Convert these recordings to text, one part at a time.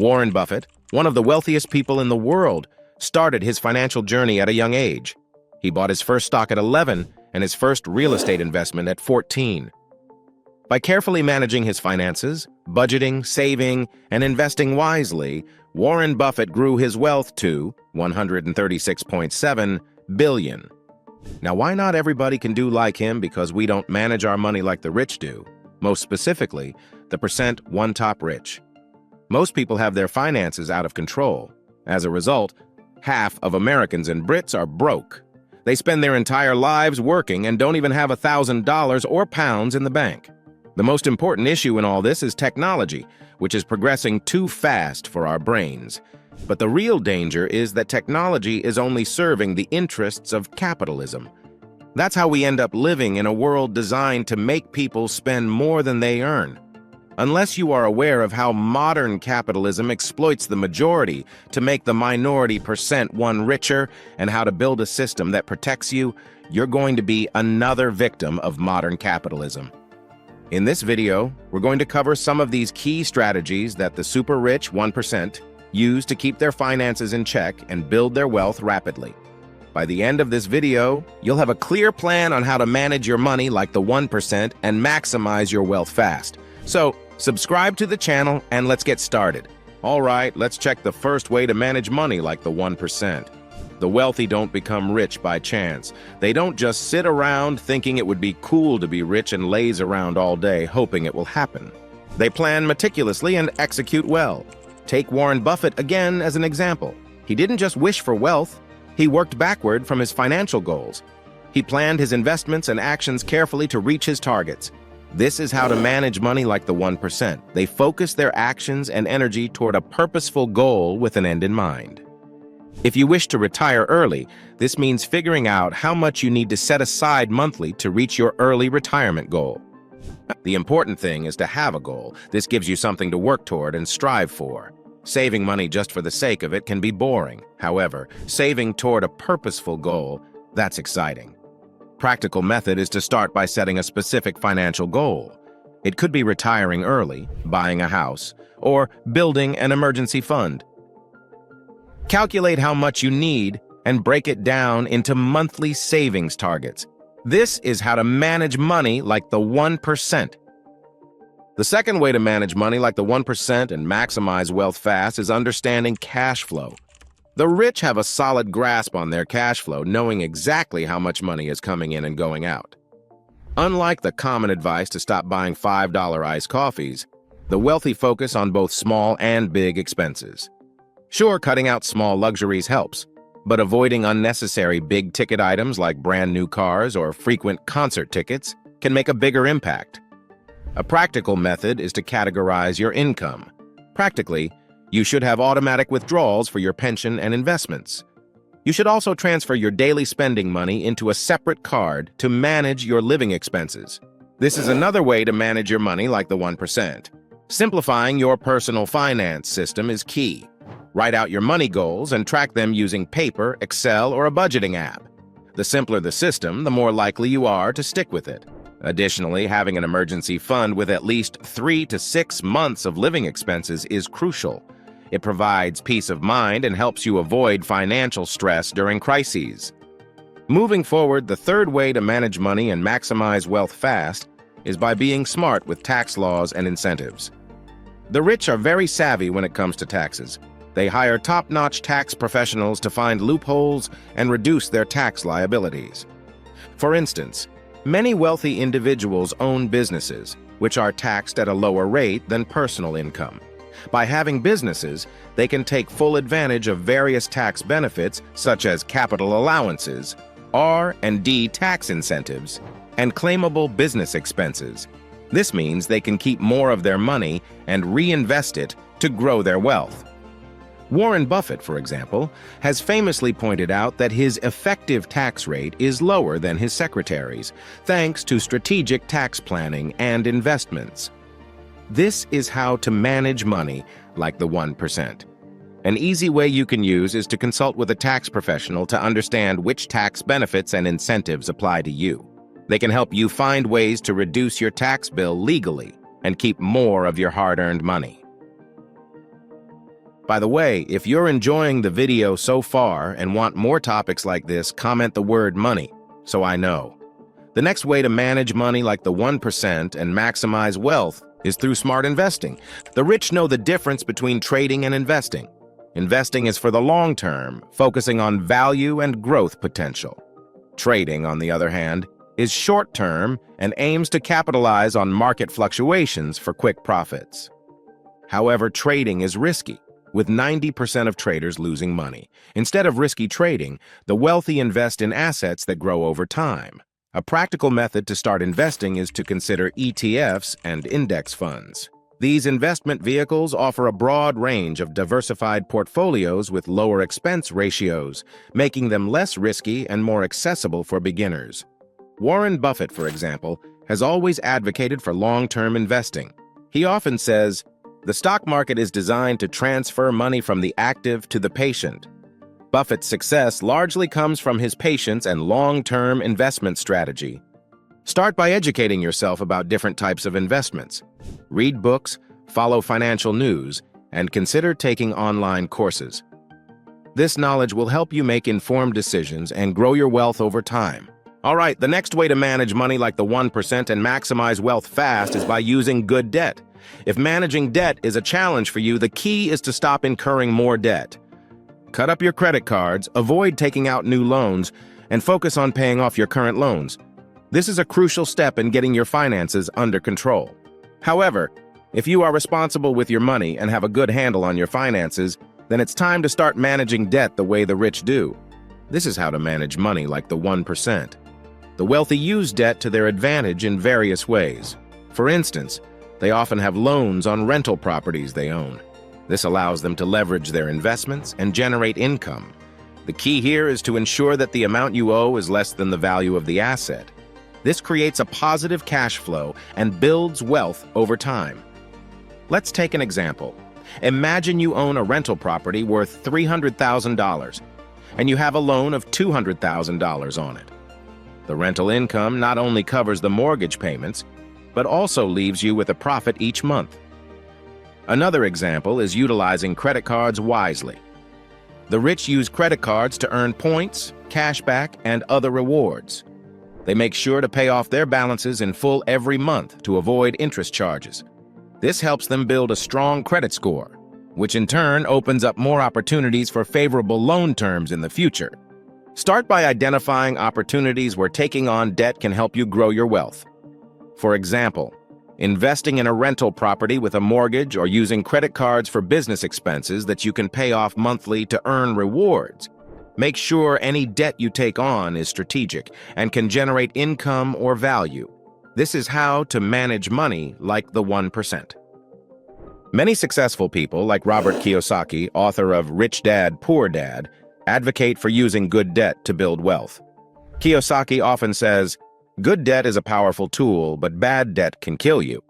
Warren Buffett, one of the wealthiest people in the world, started his financial journey at a young age. He bought his first stock at 11 and his first real estate investment at 14. By carefully managing his finances, budgeting, saving, and investing wisely, Warren Buffett grew his wealth to $136.7 billion. Now, why not everybody can do like him? Because we don't manage our money like the rich do. Most specifically, the percent one top rich. Most people have their finances out of control. As a result, half of Americans and Brits are broke. They spend their entire lives working and don't even have $1,000 or pounds in the bank. The most important issue in all this is technology, which is progressing too fast for our brains. But the real danger is that technology is only serving the interests of capitalism. That's how we end up living in a world designed to make people spend more than they earn. Unless you are aware of how modern capitalism exploits the majority to make the minority percent one richer and how to build a system that protects you, you're going to be another victim of modern capitalism. In this video, we're going to cover some of these key strategies that the super rich 1% use to keep their finances in check and build their wealth rapidly. By the end of this video, you'll have a clear plan on how to manage your money like the 1% and maximize your wealth fast. So, subscribe to the channel and let's get started. All right, let's check the first way to manage money like the 1%. The wealthy don't become rich by chance. They don't just sit around thinking it would be cool to be rich and laze around all day hoping it will happen. They plan meticulously and execute well. Take Warren Buffett again as an example. He didn't just wish for wealth, he worked backward from his financial goals. He planned his investments and actions carefully to reach his targets. This is how to manage money like the 1%. They focus their actions and energy toward a purposeful goal with an end in mind. If you wish to retire early, this means figuring out how much you need to set aside monthly to reach your early retirement goal. The important thing is to have a goal. This gives you something to work toward and strive for. Saving money just for the sake of it can be boring. However, saving toward a purposeful goal, that's exciting. Practical method is to start by setting a specific financial goal. It could be retiring early, buying a house, or building an emergency fund. Calculate how much you need and break it down into monthly savings targets. This is how to manage money like the 1%. The second way to manage money like the 1% and maximize wealth fast is understanding cash flow. The rich have a solid grasp on their cash flow, knowing exactly how much money is coming in and going out. Unlike the common advice to stop buying $5 iced coffees, the wealthy focus on both small and big expenses. Sure, cutting out small luxuries helps, but avoiding unnecessary big-ticket items like brand new cars or frequent concert tickets can make a bigger impact. A practical method is to categorize your income. Practically, you should have automatic withdrawals for your pension and investments. You should also transfer your daily spending money into a separate card to manage your living expenses. This is another way to manage your money like the 1%. Simplifying your personal finance system is key. Write out your money goals and track them using paper, Excel, or a budgeting app. The simpler the system, the more likely you are to stick with it. Additionally, having an emergency fund with at least 3 to 6 months of living expenses is crucial. It provides peace of mind and helps you avoid financial stress during crises. Moving forward, the third way to manage money and maximize wealth fast is by being smart with tax laws and incentives. The rich are very savvy when it comes to taxes. They hire top-notch tax professionals to find loopholes and reduce their tax liabilities. For instance, many wealthy individuals own businesses, which are taxed at a lower rate than personal income. By having businesses, they can take full advantage of various tax benefits such as capital allowances, R&D tax incentives, and claimable business expenses. This means they can keep more of their money and reinvest it to grow their wealth. Warren Buffett, for example, has famously pointed out that his effective tax rate is lower than his secretary's, thanks to strategic tax planning and investments. This is how to manage money like the 1%. An easy way you can use is to consult with a tax professional to understand which tax benefits and incentives apply to you. They can help you find ways to reduce your tax bill legally and keep more of your hard-earned money. By the way, if you're enjoying the video so far and want more topics like this, comment the word money, so I know. The next way to manage money like the 1% and maximize wealth is through smart investing. The rich know the difference between trading and investing. Investing is for the long term, focusing on value and growth potential. Trading, on the other hand, is short term and aims to capitalize on market fluctuations for quick profits. However, trading is risky, with 90% of traders losing money. Instead of risky trading, the wealthy invest in assets that grow over time. A practical method to start investing is to consider ETFs and index funds. These investment vehicles offer a broad range of diversified portfolios with lower expense ratios, making them less risky and more accessible for beginners. Warren Buffett, for example, has always advocated for long-term investing. He often says, "The stock market is designed to transfer money from the active to the patient." Buffett's success largely comes from his patience and long-term investment strategy. Start by educating yourself about different types of investments. Read books, follow financial news, and consider taking online courses. This knowledge will help you make informed decisions and grow your wealth over time. All right, the next way to manage money like the 1% and maximize wealth fast is by using good debt. If managing debt is a challenge for you, the key is to stop incurring more debt. Cut up your credit cards, avoid taking out new loans, and focus on paying off your current loans. This is a crucial step in getting your finances under control. However, if you are responsible with your money and have a good handle on your finances, then it's time to start managing debt the way the rich do. This is how to manage money like the 1%. The wealthy use debt to their advantage in various ways. For instance, they often have loans on rental properties they own. This allows them to leverage their investments and generate income. The key here is to ensure that the amount you owe is less than the value of the asset. This creates a positive cash flow and builds wealth over time. Let's take an example. Imagine you own a rental property worth $300,000, and you have a loan of $200,000 on it. The rental income not only covers the mortgage payments, but also leaves you with a profit each month. Another example is utilizing credit cards wisely. The rich use credit cards to earn points, cashback, and other rewards. They make sure to pay off their balances in full every month to avoid interest charges. This helps them build a strong credit score, which in turn opens up more opportunities for favorable loan terms in the future. Start by identifying opportunities where taking on debt can help you grow your wealth. For example, investing in a rental property with a mortgage or using credit cards for business expenses that you can pay off monthly to earn rewards. Make sure any debt you take on is strategic and can generate income or value. This is how to manage money like the 1%. Many successful people, like Robert Kiyosaki, author of Rich Dad, Poor Dad, advocate for using good debt to build wealth. Kiyosaki often says, "Good debt is a powerful tool, but bad debt can kill you."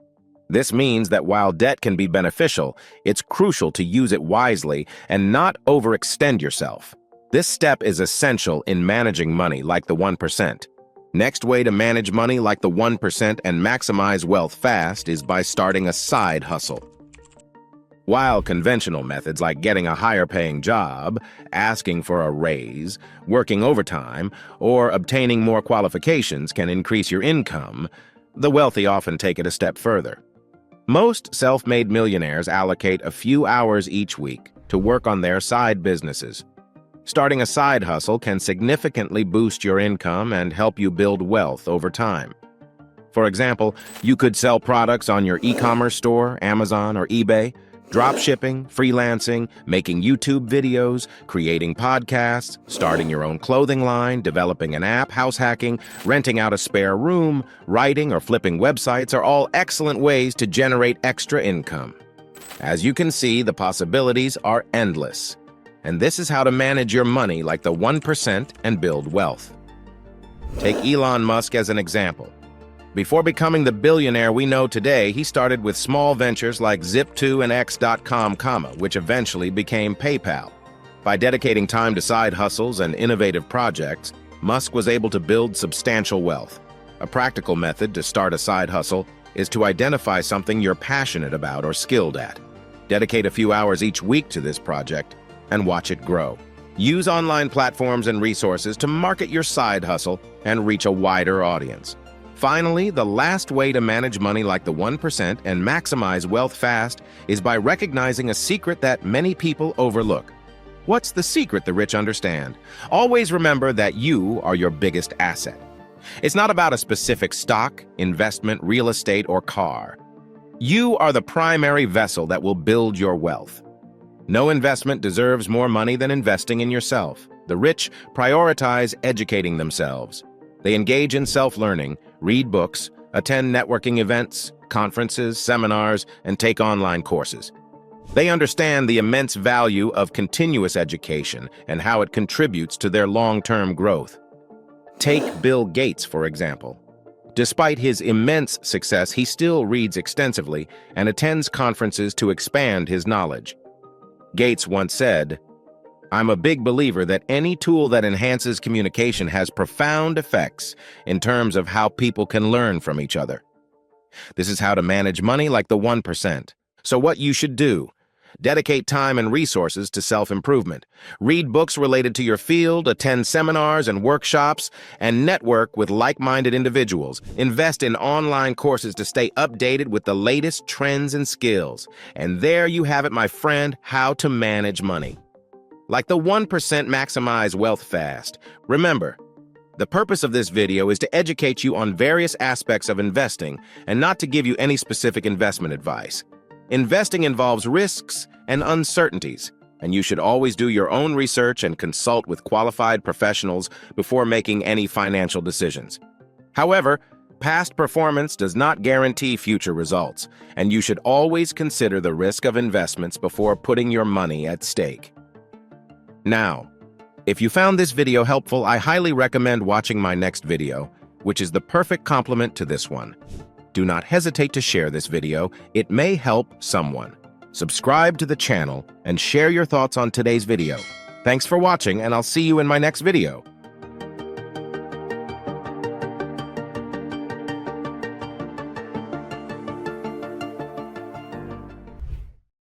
This means that while debt can be beneficial, it's crucial to use it wisely and not overextend yourself. This step is essential in managing money like the 1%. Next way to manage money like the 1% and maximize wealth fast is by starting a side hustle. While conventional methods like getting a higher-paying job, asking for a raise, working overtime, or obtaining more qualifications can increase your income, the wealthy often take it a step further. Most self-made millionaires allocate a few hours each week to work on their side businesses. Starting a side hustle can significantly boost your income and help you build wealth over time. For example, you could sell products on your e-commerce store, Amazon or eBay, drop shipping, freelancing, making YouTube videos, creating podcasts, starting your own clothing line, developing an app, house hacking, renting out a spare room, writing or flipping websites are all excellent ways to generate extra income. As you can see, the possibilities are endless. And this is how to manage your money like the 1% and build wealth. Take Elon Musk as an example. Before becoming the billionaire we know today, he started with small ventures like Zip2 and X.com, which eventually became PayPal. By dedicating time to side hustles and innovative projects, Musk was able to build substantial wealth. A practical method to start a side hustle is to identify something you're passionate about or skilled at. Dedicate a few hours each week to this project and watch it grow. Use online platforms and resources to market your side hustle and reach a wider audience. Finally, the last way to manage money like the 1% and maximize wealth fast is by recognizing a secret that many people overlook. What's the secret the rich understand? Always remember that you are your biggest asset. It's not about a specific stock, investment, real estate, or car. You are the primary vessel that will build your wealth. No investment deserves more money than investing in yourself. The rich prioritize educating themselves. They engage in self-learning, read books, attend networking events, conferences, seminars, and take online courses. They understand the immense value of continuous education and how it contributes to their long-term growth. Take Bill Gates, for example. Despite his immense success, he still reads extensively and attends conferences to expand his knowledge. Gates once said, "I'm a big believer that any tool that enhances communication has profound effects in terms of how people can learn from each other." This is how to manage money like the 1%. So what you should do: dedicate time and resources to self-improvement. Read books related to your field, attend seminars and workshops, and network with like-minded individuals. Invest in online courses to stay updated with the latest trends and skills. And there you have it, my friend, how to manage money. Like the 1%, maximize wealth fast. Remember, the purpose of this video is to educate you on various aspects of investing and not to give you any specific investment advice. Investing involves risks and uncertainties, and you should always do your own research and consult with qualified professionals before making any financial decisions. However, past performance does not guarantee future results, and you should always consider the risk of investments before putting your money at stake. Now, if you found this video helpful, I highly recommend watching my next video, which is the perfect complement to this one. Do not hesitate to share this video. It may help someone. Subscribe to the channel and share your thoughts on today's video. Thanks for watching, and I'll see you in my next video.